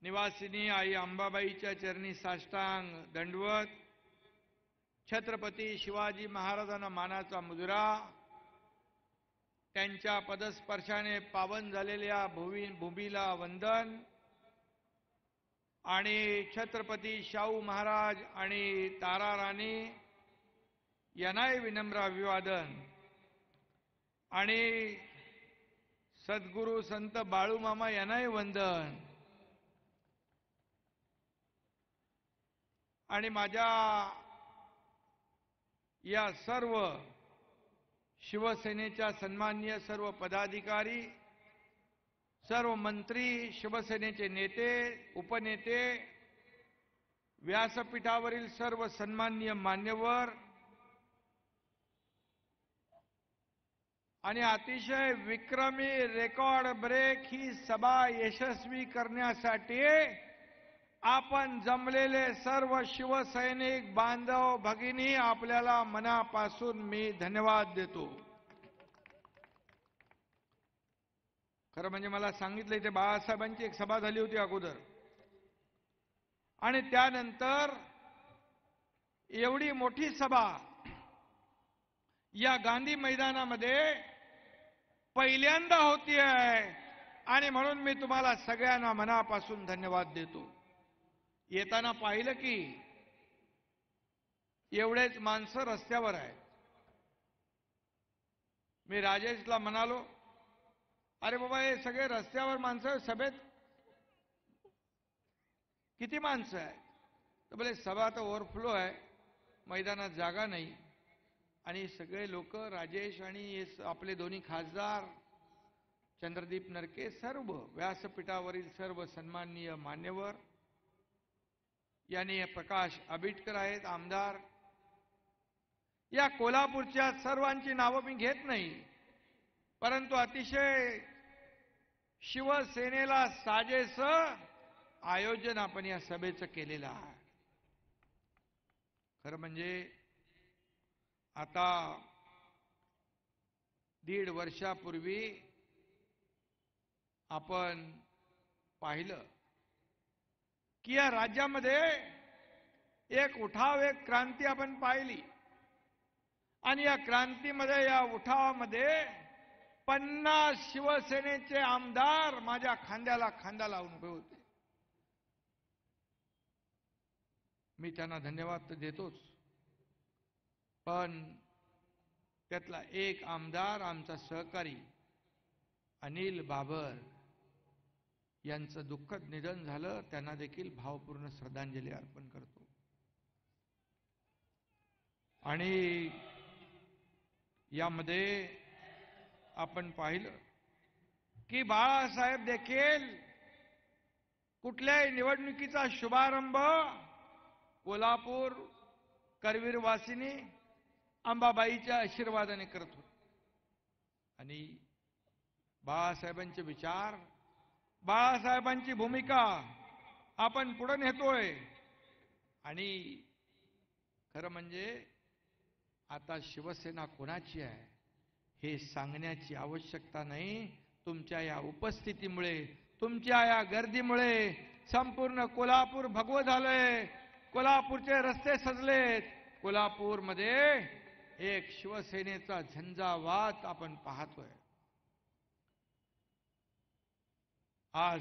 निवासिनी आई अंबाबाईच्या चरणी साष्टांग दंडवत. छत्रपती शिवाजी महाराजांना मानाचा मुजरा. त्यांच्या पदस्पर्शाने पावन झालेल्या भूमीला वंदन. आणि छत्रपती शाहू महाराज आणि तारा राणी यांनाही विनम्र अभिवादन. आणि सद्गुरू संत बाळूमामा यांनाही वंदन. आणि माझ्या या सर्व शिवसेनेच्या सन्माननीय सर्व पदाधिकारी, सर्व मंत्री, शिवसेनेचे नेते, उपनेते, व्यासपीठावरील सर्व सन्माननीय मान्यवर आणि अतिशय विक्रमी रेकॉर्ड ब्रेक ही सभा यशस्वी करण्यासाठी आपण जमलेले सर्व शिवसैनिक बांधव भगिनी, आपल्याला मनापासून मी धन्यवाद देतो. खरं म्हणजे मला सांगितलं इथे बाळासाहेबांची एक सभा झाली होती अगोदर, आणि त्यानंतर एवढी मोठी सभा या गांधी मैदानामध्ये पहिल्यांदा होती आहे. आणि म्हणून मी तुम्हाला सगळ्यांना मनापासून धन्यवाद देतो. येताना पाहिलं की एवढेच माणसं रस्त्यावर आहेत. मी राजेशला म्हणालो, अरे बाबा हे सगळे रस्त्यावर माणसं, सभेत किती माणसं आहेत? तर बोले सभा तर ओव्हरफ्लो आहे, मैदानात जागा नाही. आणि सगळे लोक, राजेश आणि आपले दोन्ही खासदार चंद्रदीप नरके, सर्व व्यासपीठावरील सर्व सन्माननीय मान्यवर, यानी प्रकाश आबिटकर आहेत आमदार, या कोल्हापूरच्या सर्वांची नावं मी घेत नाही, परंतु अतिशय शिवसेनेला साजेसं आयोजन आपण या सभेचं केलेलं आहे. खरं म्हणजे आता 1.5 वर्षापूर्वी आपण पाहिलं की या राज्यामध्ये एक उठाव, एक क्रांती आपण पाहिली. आणि या क्रांतीमध्ये, या उठावामध्ये 50 शिवसेनेचे आमदार माझ्या खांद्याला खांदा लावून उभे होते. मी त्यांना धन्यवाद तर देतोच, पण त्यातला एक आमदार, आमचा सहकारी अनिल बाबर यांचं दुःखद निधन झालं. त्यांना देखील भावपूर्ण श्रद्धांजली अर्पण करतो. आणि यामध्ये आपण पाहिलं की बाळासाहेब देखील कुठल्याही निवडणुकीचा शुभारंभ कोल्हापूर करवीर वासिनी अंबाबाईच्या आशीर्वादाने करत होते. आणि बाळासाहेबांचे विचार, बाळासाहेबांची भूमिका आपण पुढे नेतोय. आणि खरं म्हणजे आता शिवसेना कोणाची आहे हे सांगण्याची आवश्यकता नाही. तुमच्या या उपस्थितीमुळे, तुमच्या या गर्दीमुळे संपूर्ण कोल्हापूर भगवं झालंय. कोल्हापूरचे रस्ते सजलेत. कोल्हापूरमध्ये एक शिवसेनेचा झंझावात आपण पाहतोय. आज